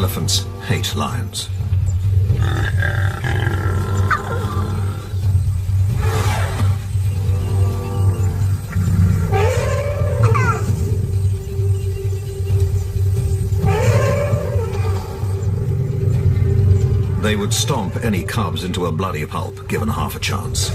Elephants hate lions. They would stomp any cubs into a bloody pulp, given half a chance.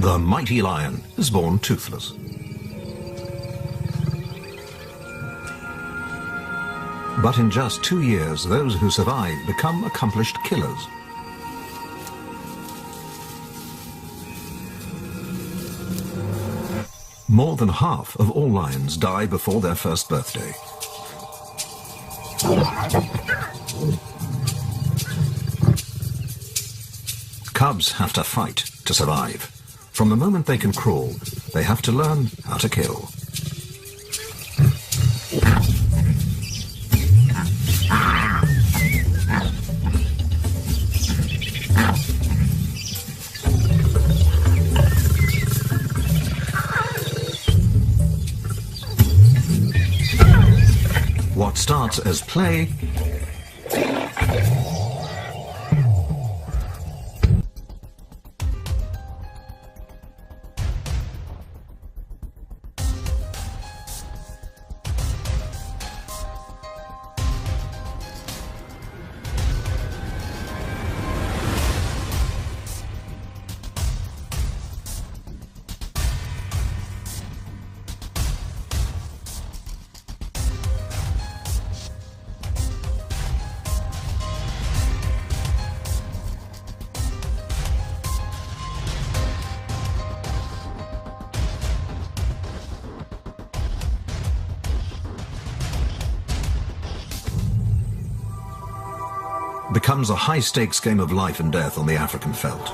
The mighty lion is born toothless. But in just 2 years, those who survive become accomplished killers. More than half of all lions die before their first birthday. Cubs have to fight to survive. From the moment they can crawl, they have to learn how to kill. What starts as play becomes a high-stakes game of life and death on the African veldt.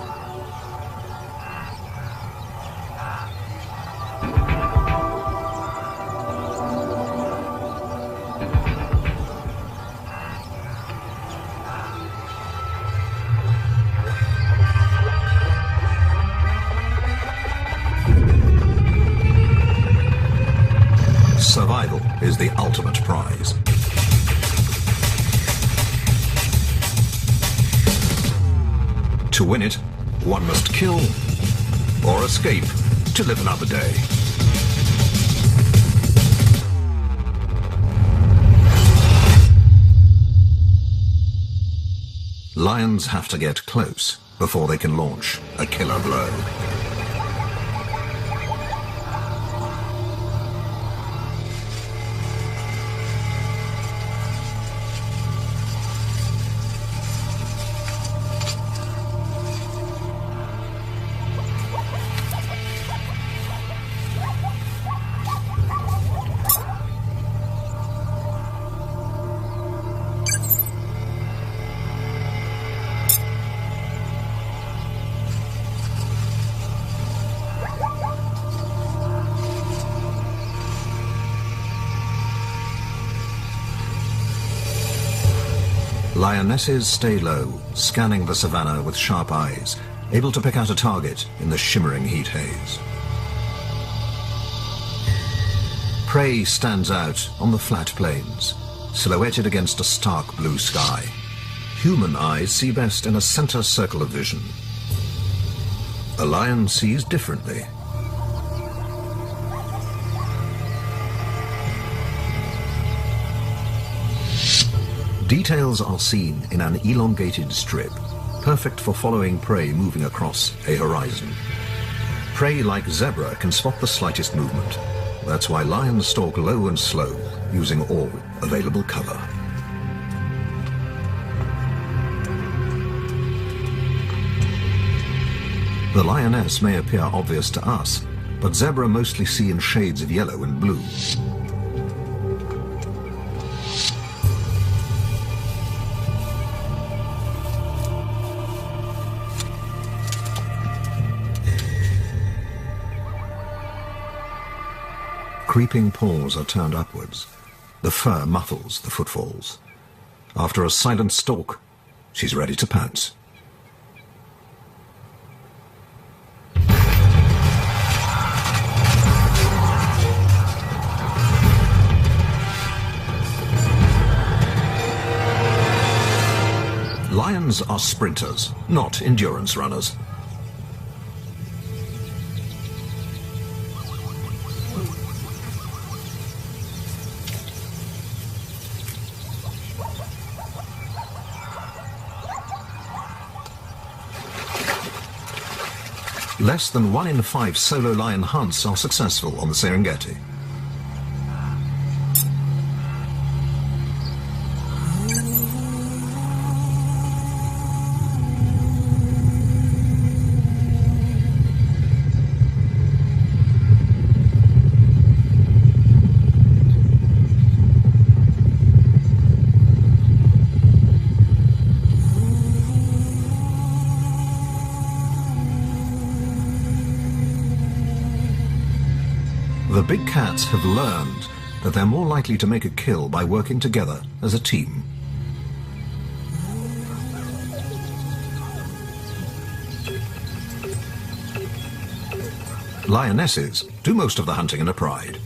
Survival is the ultimate prize. To win it, one must kill or escape to live another day. Lions have to get close before they can launch a killer blow. Lionesses stay low, scanning the savannah with sharp eyes, able to pick out a target in the shimmering heat haze. Prey stands out on the flat plains, silhouetted against a stark blue sky. Human eyes see best in a center circle of vision. A lion sees differently. Details are seen in an elongated strip, perfect for following prey moving across a horizon. Prey like zebra can spot the slightest movement. That's why lions stalk low and slow, using all available cover. The lioness may appear obvious to us, but zebra mostly see in shades of yellow and blue. creeping paws are turned upwards. The fur muffles the footfalls. After a silent stalk, she's ready to pounce. Lions are sprinters, not endurance runners. Less than 1 in 5 solo lion hunts are successful on the Serengeti. The big cats have learned that they're more likely to make a kill by working together as a team. Lionesses do most of the hunting in a pride.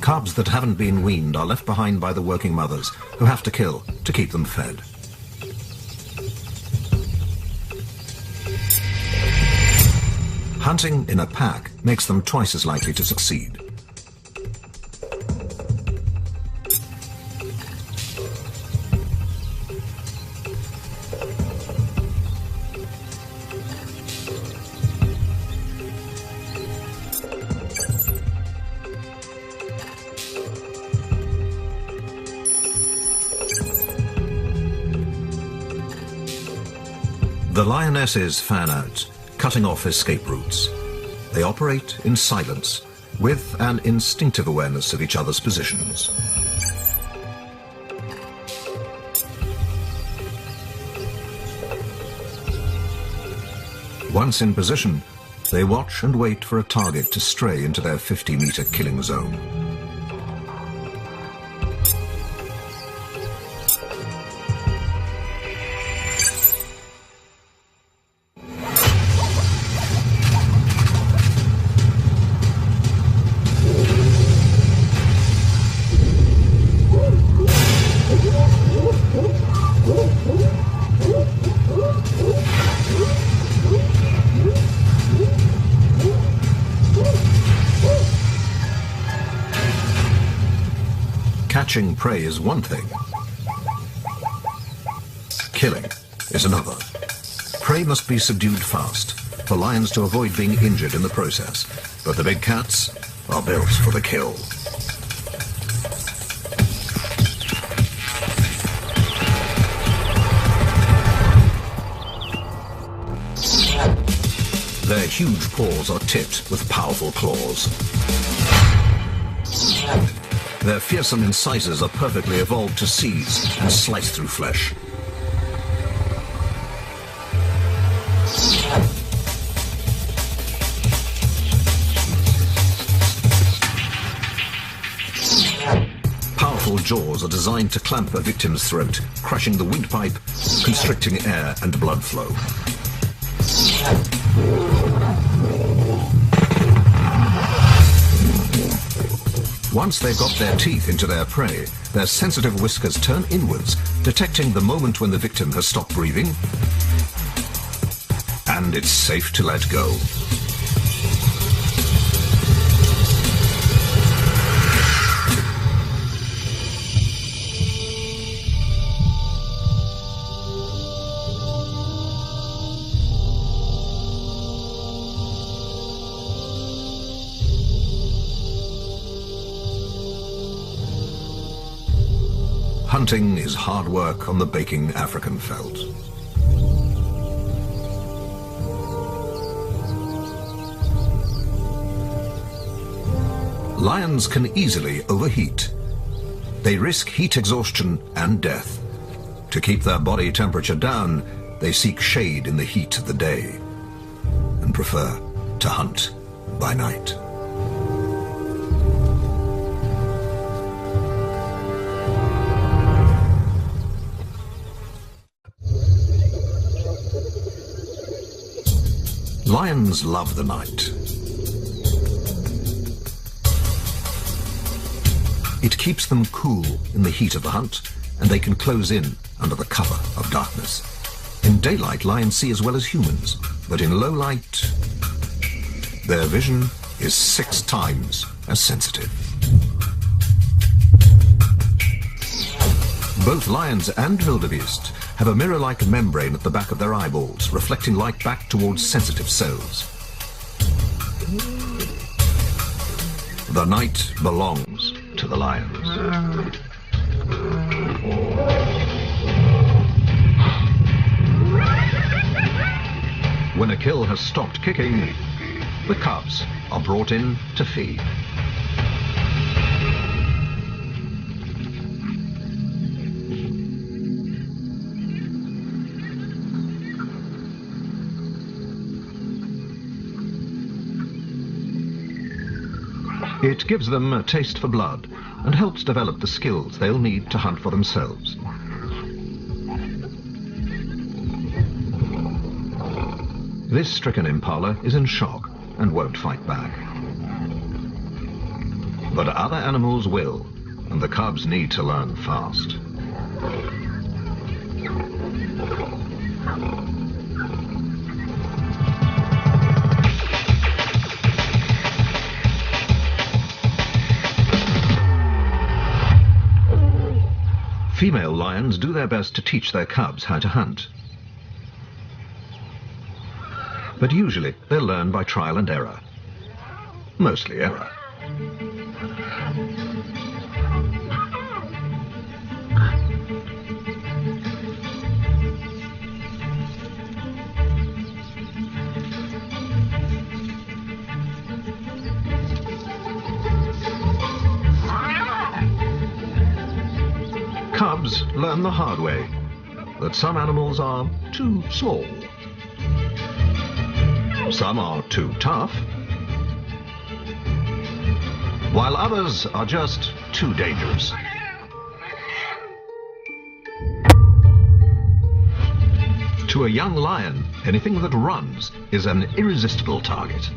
Cubs that haven't been weaned are left behind by the working mothers, who have to kill to keep them fed. Hunting in a pack makes them twice as likely to succeed. The lionesses fan out, cutting off escape routes. They operate in silence, with an instinctive awareness of each other's positions. Once in position, they watch and wait for a target to stray into their 50-meter killing zone. Catching prey is one thing. Killing is another. Prey must be subdued fast for lions to avoid being injured in the process. But the big cats are built for the kill. Their huge paws are tipped with powerful claws. Their fearsome incisors are perfectly evolved to seize and slice through flesh. Powerful jaws are designed to clamp a victim's throat, crushing the windpipe, constricting air and blood flow. Once they've got their teeth into their prey, their sensitive whiskers turn inwards, detecting the moment when the victim has stopped breathing, and it's safe to let go. Hunting is hard work on the baking African veldt. Lions can easily overheat. They risk heat exhaustion and death. To keep their body temperature down, they seek shade in the heat of the day. and prefer to hunt by night. Lions love the night. It keeps them cool in the heat of the hunt, and they can close in under the cover of darkness. In daylight, lions see as well as humans, but in low light, their vision is 6 times as sensitive. Both lions and wildebeest have a mirror-like membrane at the back of their eyeballs, reflecting light back towards sensitive cells. The night belongs to the lions. When a kill has stopped kicking, the cubs are brought in to feed. It gives them a taste for blood and helps develop the skills they'll need to hunt for themselves. This stricken impala is in shock and won't fight back. But other animals will, and the cubs need to learn fast. Female lions do their best to teach their cubs how to hunt. But usually they'll learn by trial and error. Mostly error. Cubs learn the hard way that some animals are too small. Some are too tough, while others are just too dangerous. To a young lion, anything that runs is an irresistible target.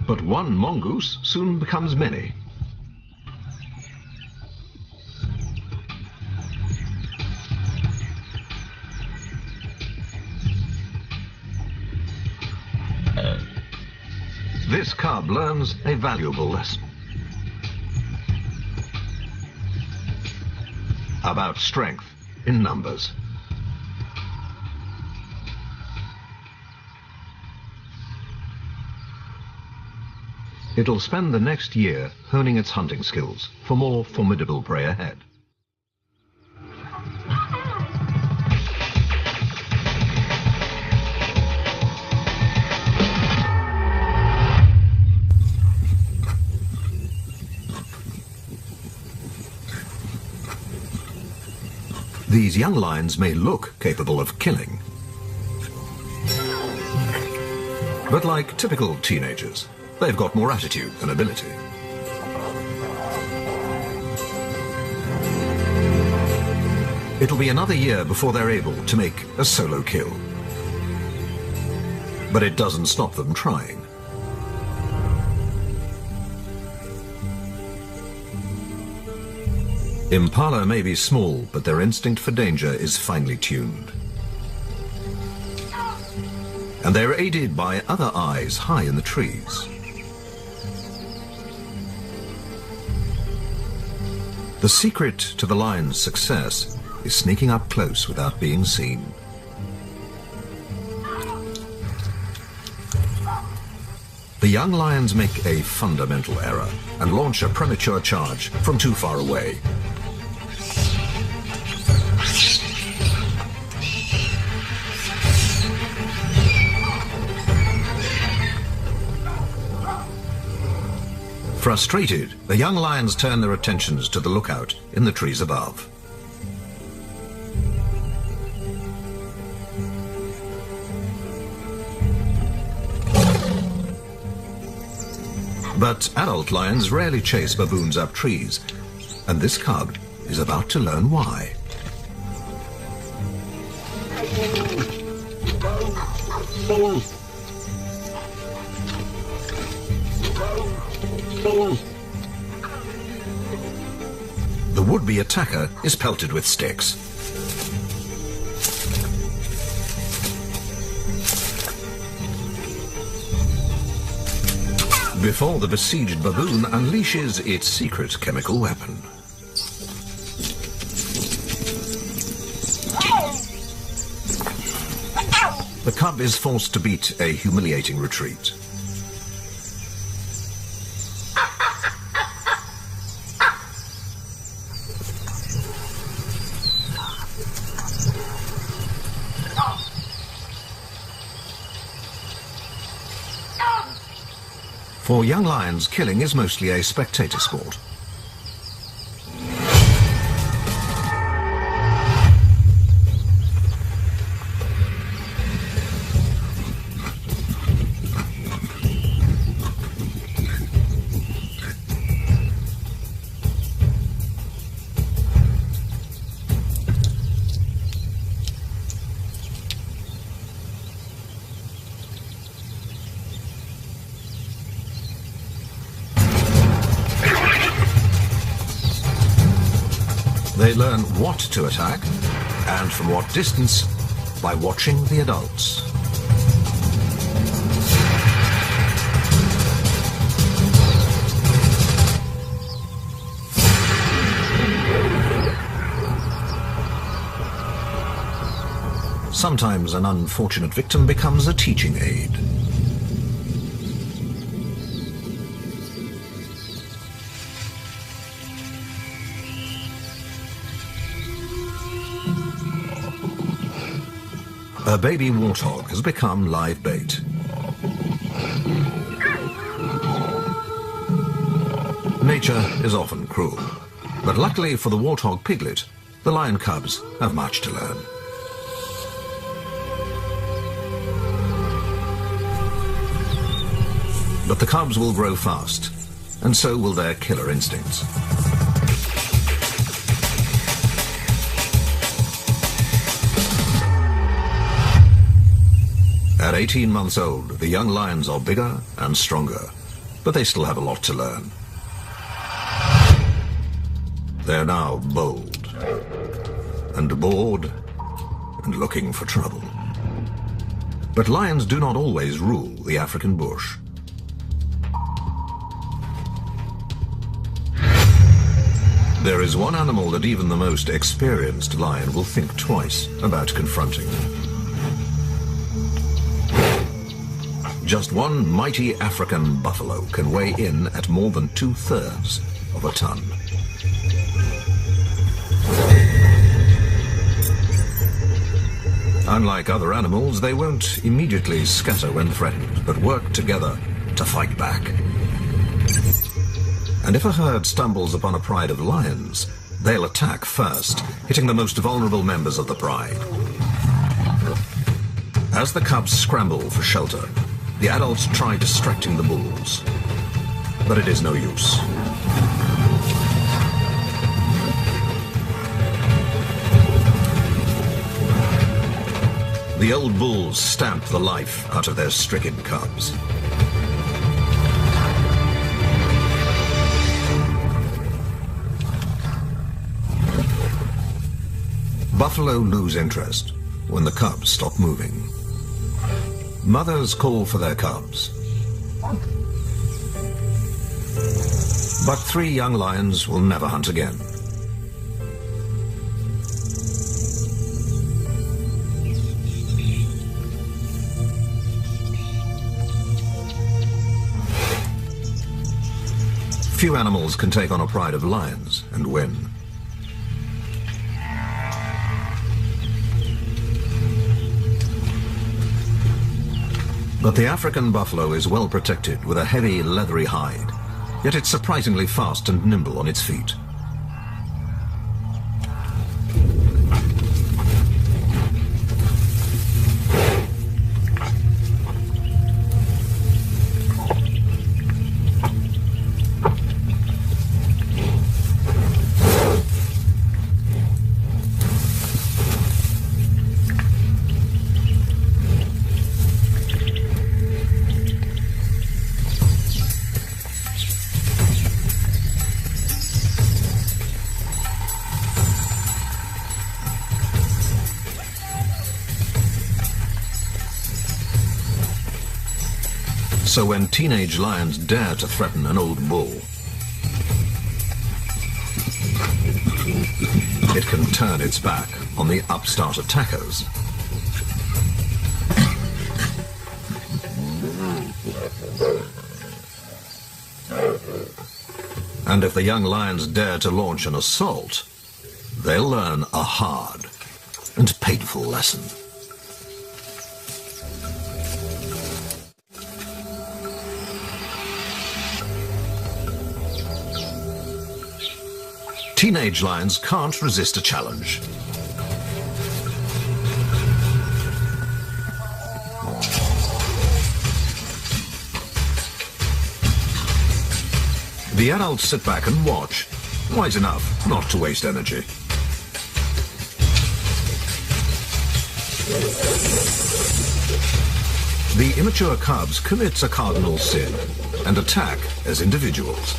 But one mongoose soon becomes many. This cub learns a valuable lesson about strength in numbers. It'll spend the next year honing its hunting skills for more formidable prey ahead. These young lions may look capable of killing, but like typical teenagers, they've got more attitude than ability. It'll be another year before they're able to make a solo kill. But it doesn't stop them trying. Impala may be small, but their instinct for danger is finely tuned. And they're aided by other eyes high in the trees. The secret to the lion's success is sneaking up close without being seen. The young lions make a fundamental error and launch a premature charge from too far away. Frustrated, the young lions turn their attentions to the lookout in the trees above. But adult lions rarely chase baboons up trees, and this cub is about to learn why. The would-be attacker is pelted with sticks. Before the besieged baboon unleashes its secret chemical weapon. The cub is forced to beat a humiliating retreat. For young lions, killing is mostly a spectator sport. They learn what to attack, and from what distance, by watching the adults. Sometimes an unfortunate victim becomes a teaching aid. A baby warthog has become live bait. Nature is often cruel, but luckily for the warthog piglet, the lion cubs have much to learn. But the cubs will grow fast, and so will their killer instincts. At 18 months old, the young lions are bigger and stronger, but they still have a lot to learn. They're now bold, and bored, and looking for trouble. But lions do not always rule the African bush. There is one animal that even the most experienced lion will think twice about confronting. Just one mighty African buffalo can weigh in at more than 2/3 of a ton. Unlike other animals, they won't immediately scatter when threatened, but work together to fight back. And if a herd stumbles upon a pride of lions, they'll attack first, hitting the most vulnerable members of the pride. As the cubs scramble for shelter, the adults try distracting the bulls, but it is no use. The old bulls stamp the life out of their stricken cubs. Buffalo lose interest when the cubs stop moving. Mothers call for their cubs. But 3 young lions will never hunt again. Few animals can take on a pride of lions and win. But the African buffalo is well protected with a heavy, leathery hide, yet it's surprisingly fast and nimble on its feet. So when teenage lions dare to threaten an old bull, it can turn its back on the upstart attackers. And if the young lions dare to launch an assault, they'll learn a hard and painful lesson. Teenage lions can't resist a challenge. The adults sit back and watch, wise enough not to waste energy. The immature cubs commit a cardinal sin and attack as individuals.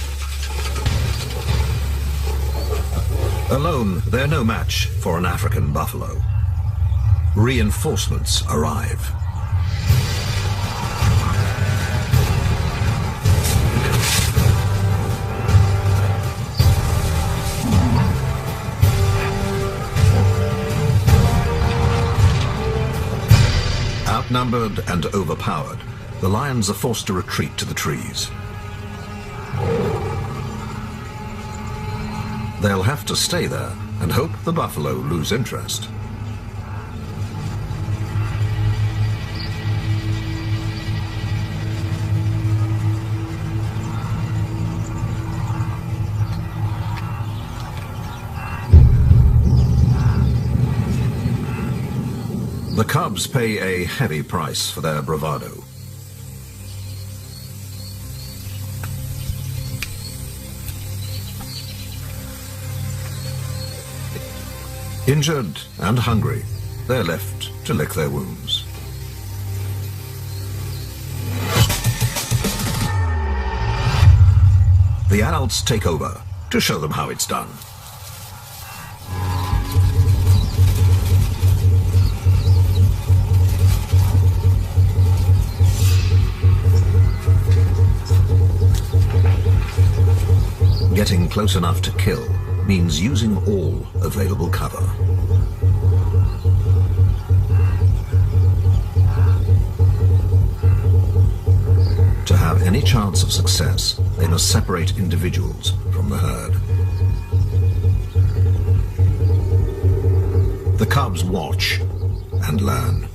Alone, they're no match for an African buffalo. Reinforcements arrive. Outnumbered and overpowered, the lions are forced to retreat to the trees. They'll have to stay there and hope the buffalo lose interest. The cubs pay a heavy price for their bravado. Injured and hungry, they're left to lick their wounds. The adults take over to show them how it's done. Getting close enough to kill means using all available cover. To have any chance of success, they must separate individuals from the herd. The cubs watch and learn.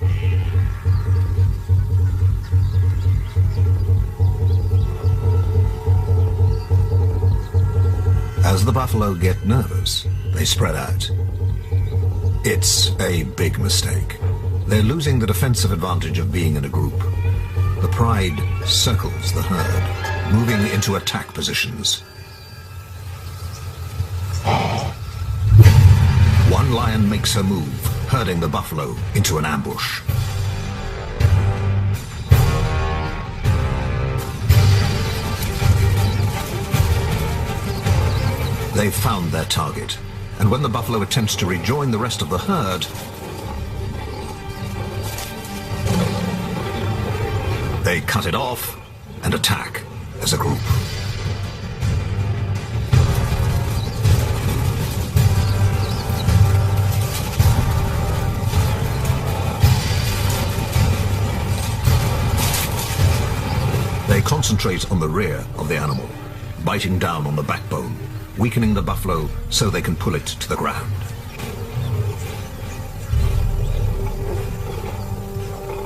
As the buffalo get nervous, they spread out. It's a big mistake. They're losing the defensive advantage of being in a group. The pride circles the herd, moving into attack positions. One lion makes a move, herding the buffalo into an ambush. They've found their target, and when the buffalo attempts to rejoin the rest of the herd, they cut it off and attack as a group. They concentrate on the rear of the animal, biting down on the backbone, weakening the buffalo so they can pull it to the ground.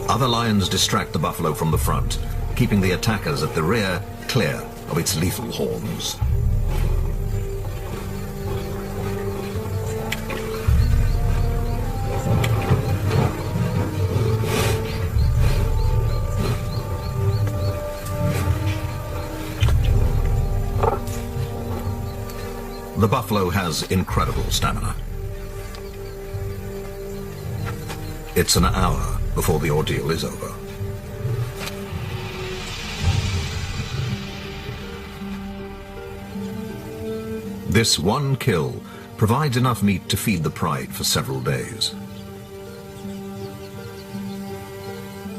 Other lions distract the buffalo from the front, keeping the attackers at the rear clear of its lethal horns. The buffalo has incredible stamina. It's an hour before the ordeal is over. This one kill provides enough meat to feed the pride for several days.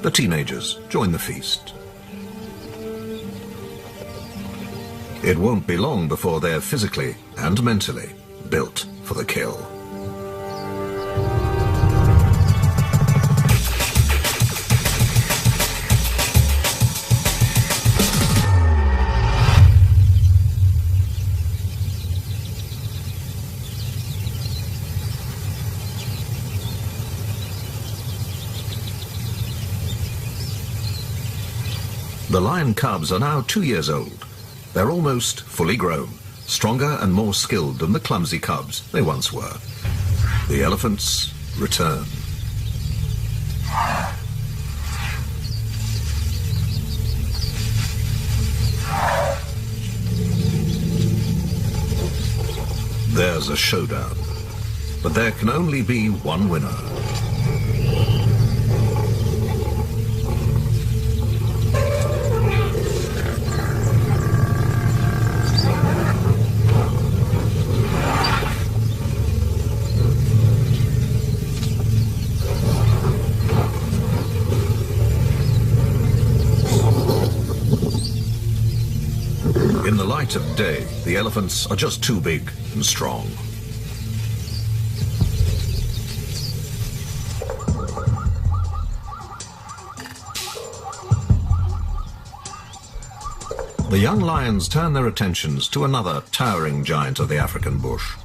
The teenagers join the feast. It won't be long before they're physically and mentally built for the kill. The lion cubs are now 2 years old. They're almost fully grown, stronger and more skilled than the clumsy cubs they once were. The elephants return. There's a showdown, but there can only be one winner. In the light of day, the elephants are just too big and strong. The young lions turn their attentions to another towering giant of the African bush.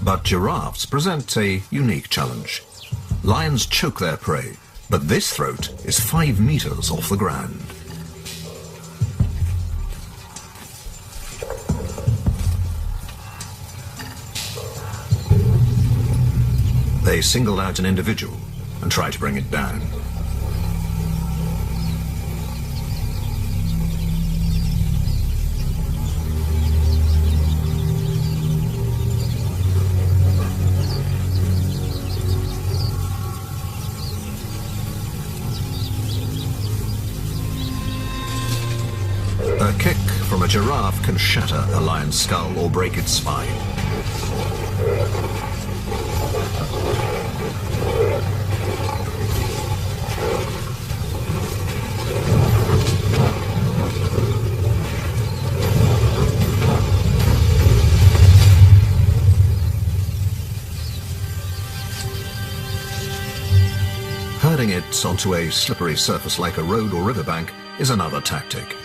But giraffes present a unique challenge. Lions choke their prey, but this throat is 5 meters off the ground. They single out an individual and try to bring it down. A kick from a giraffe can shatter a lion's skull or break its spine. Herding it onto a slippery surface like a road or riverbank is another tactic.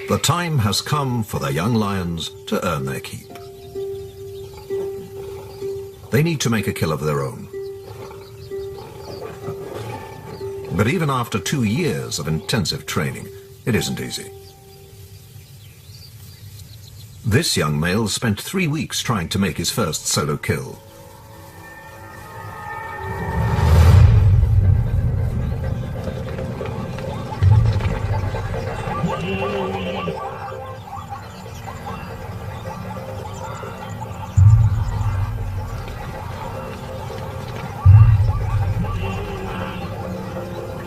The time has come for the young lions to earn their keep. They need to make a kill of their own. But even after 2 years of intensive training, it isn't easy. This young male spent 3 weeks trying to make his first solo kill.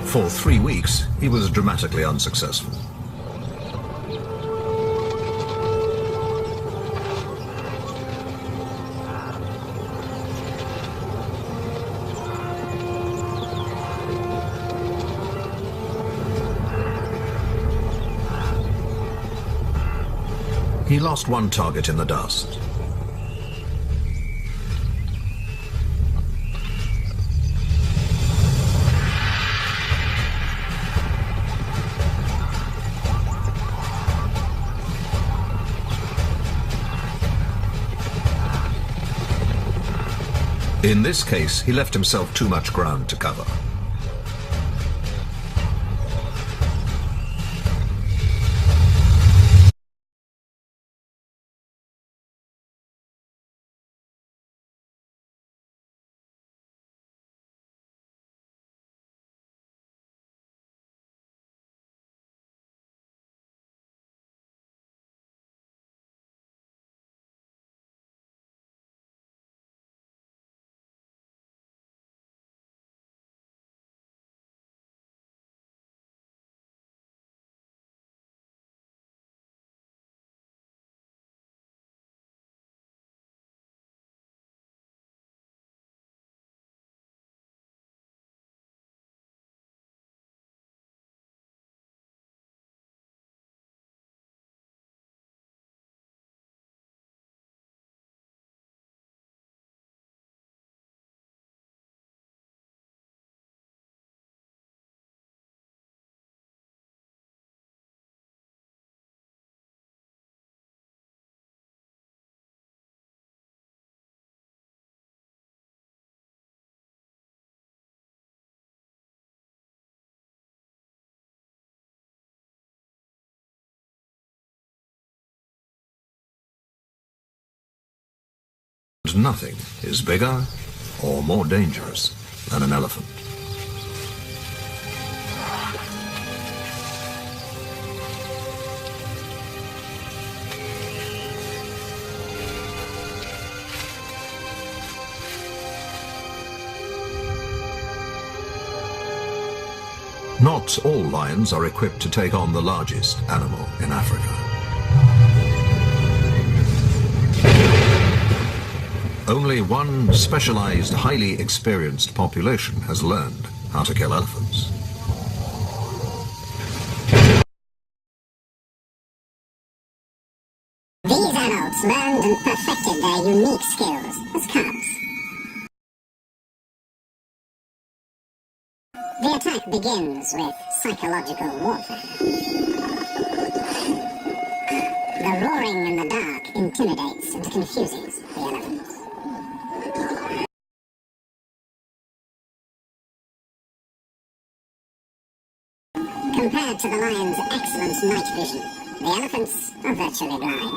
For 3 weeks, he was dramatically unsuccessful. He lost one target in the dust. In this case, he left himself too much ground to cover. Nothing is bigger or more dangerous than an elephant. Not all lions are equipped to take on the largest animal in Africa. Only one specialized, highly experienced population has learned how to kill elephants. These adults learned and perfected their unique skills as cubs. The attack begins with psychological warfare. The roaring in the dark intimidates and confuses the elephants. Compared to the lion's excellent night vision, the elephants are virtually blind.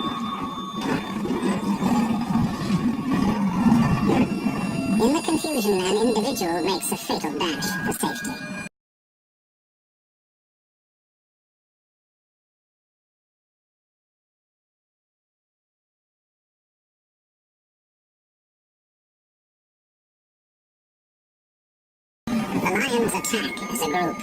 In the confusion, an individual makes a fatal dash for safety. The lions attack as a group.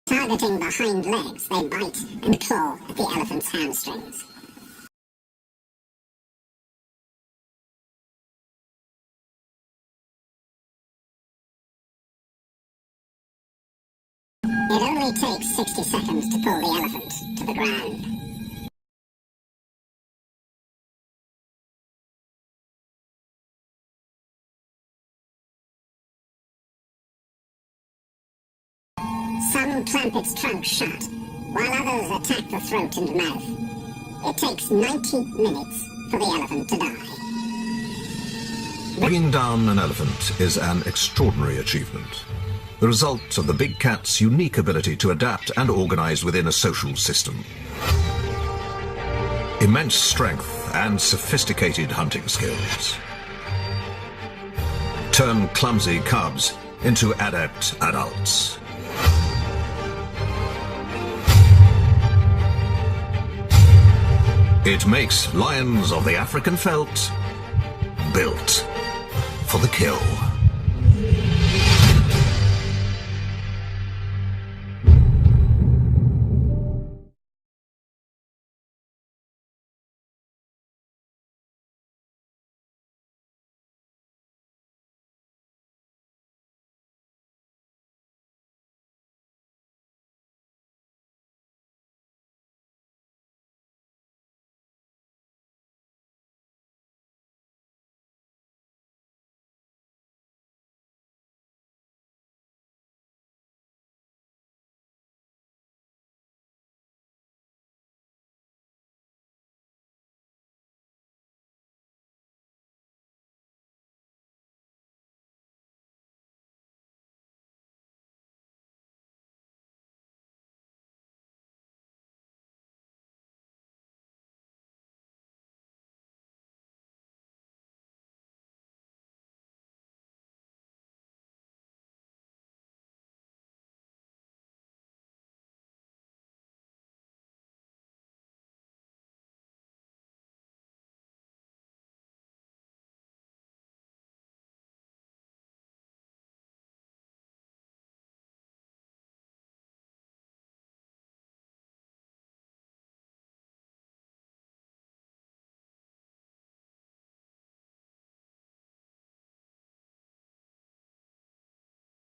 Targeting the hind legs, they bite and claw at the elephant's hamstrings. It only takes 60 seconds to pull the elephant to the ground. Some clamp its trunk shut, while others attack the throat and mouth. It takes 90 minutes for the elephant to die. Bringing down an elephant is an extraordinary achievement, the result of the big cat's unique ability to adapt and organize within a social system. Immense strength and sophisticated hunting skills turn clumsy cubs into adept adults. It makes lions of the African veldt built for the kill.